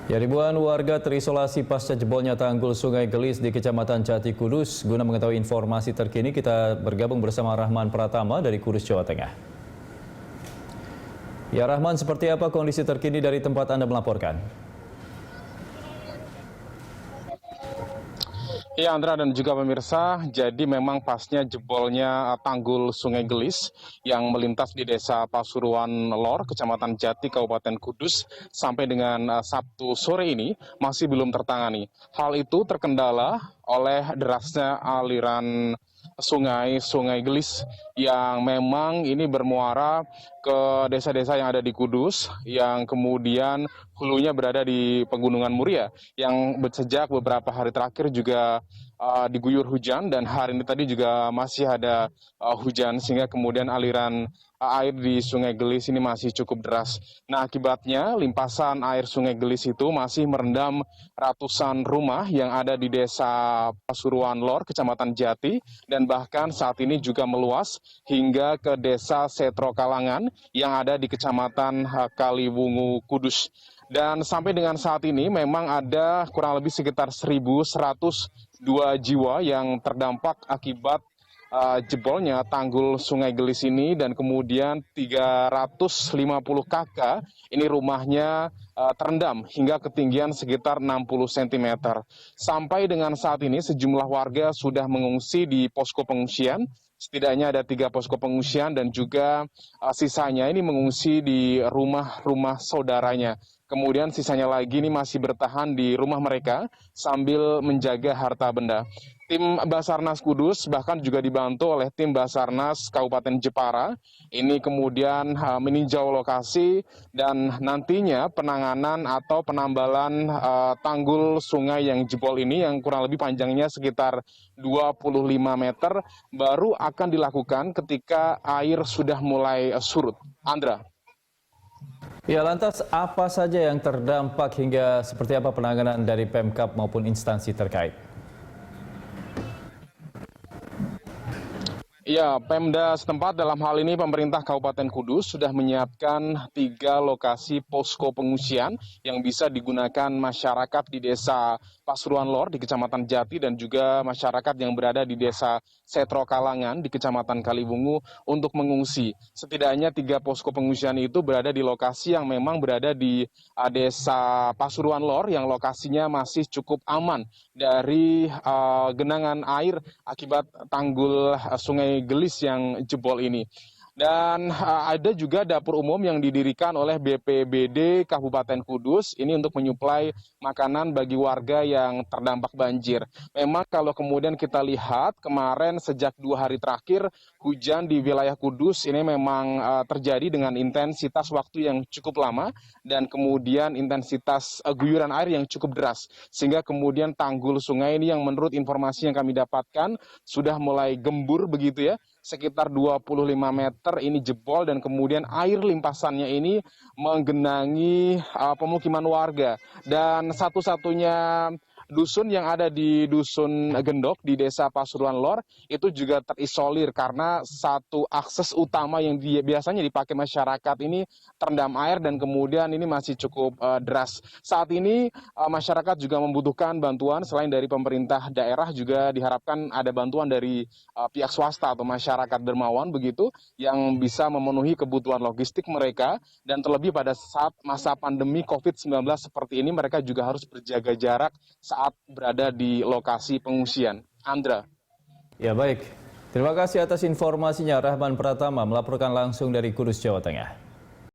Ya, ribuan warga terisolasi pasca jebolnya tanggul Sungai Gelis di Kecamatan Jati Kudus. Guna mengetahui informasi terkini, kita bergabung bersama Rahman Pratama dari Kudus, Jawa Tengah. Ya, Rahman, seperti apa kondisi terkini dari tempat Anda melaporkan? Ya, Andra dan juga pemirsa, jadi memang pasnya jebolnya tanggul Sungai Gelis yang melintas di Desa Pasuruan Lor, Kecamatan Jati, Kabupaten Kudus, sampai dengan Sabtu sore ini masih belum tertangani. Hal itu terkendala oleh derasnya aliran Sungai Gelis yang memang ini bermuara ke desa-desa yang ada di Kudus, yang kemudian hulunya berada di Pegunungan Muria, yang sejak beberapa hari terakhir juga diguyur hujan, dan hari ini tadi juga masih ada hujan, sehingga kemudian aliran air di Sungai Gelis ini masih cukup deras. Nah, akibatnya limpasan air Sungai Gelis itu masih merendam ratusan rumah yang ada di Desa Pasuruan Lor, Kecamatan Jati, dan bahkan saat ini juga meluas hingga ke Desa Setro Kalangan yang ada di Kecamatan Kaliwungu, Kudus. Dan sampai dengan saat ini memang ada kurang lebih sekitar 1.102 jiwa yang terdampak akibat jebolnya tanggul Sungai Gelis ini, dan kemudian 350 kakak ini rumahnya terendam hingga ketinggian sekitar 60 cm. Sampai dengan saat ini sejumlah warga sudah mengungsi di posko pengungsian. Setidaknya ada 3 posko pengungsian, dan juga sisanya ini mengungsi di rumah-rumah saudaranya. Kemudian sisanya lagi ini masih bertahan di rumah mereka sambil menjaga harta benda. Tim Basarnas Kudus bahkan juga dibantu oleh tim Basarnas Kabupaten Jepara. Ini kemudian meninjau lokasi, dan nantinya penanganan atau penambalan tanggul sungai yang jebol ini yang kurang lebih panjangnya sekitar 25 meter baru akan dilakukan ketika air sudah mulai surut. Andra. Ya, lantas apa saja yang terdampak hingga seperti apa penanganan dari Pemkab maupun instansi terkait? Ya, Pemda setempat dalam hal ini pemerintah Kabupaten Kudus sudah menyiapkan 3 lokasi posko pengungsian yang bisa digunakan masyarakat di Desa Pasuruan Lor di Kecamatan Jati, dan juga masyarakat yang berada di Desa Setro Kalangan di Kecamatan Kaliwungu untuk mengungsi. Setidaknya 3 posko pengungsian itu berada di lokasi yang memang berada di Desa Pasuruan Lor, yang lokasinya masih cukup aman dari genangan air akibat tanggul Sungai Gelis yang jebol ini. Dan ada juga dapur umum yang didirikan oleh BPBD Kabupaten Kudus ini untuk menyuplai makanan bagi warga yang terdampak banjir. Memang kalau kemudian kita lihat kemarin sejak 2 hari terakhir hujan di wilayah Kudus ini memang terjadi dengan intensitas waktu yang cukup lama, dan kemudian intensitas guyuran air yang cukup deras, sehingga kemudian tanggul sungai ini yang menurut informasi yang kami dapatkan sudah mulai gembur begitu ya, sekitar 25 meter ini jebol, dan kemudian air limpasannya ini menggenangi pemukiman warga. Dan satu-satunya dusun yang ada di Dusun Gendok di Desa Pasuruan Lor itu juga terisolir karena satu akses utama yang biasanya dipakai masyarakat ini terendam air, dan kemudian ini masih cukup deras. Saat ini masyarakat juga membutuhkan bantuan selain dari pemerintah daerah, juga diharapkan ada bantuan dari pihak swasta atau masyarakat dermawan begitu yang bisa memenuhi kebutuhan logistik mereka, dan terlebih pada saat masa pandemi COVID-19 seperti ini mereka juga harus berjaga jarak saat berada di lokasi pengungsian. Andra. Ya, baik. Terima kasih atas informasinya, Rahman Pratama melaporkan langsung dari Kudus, Jawa Tengah.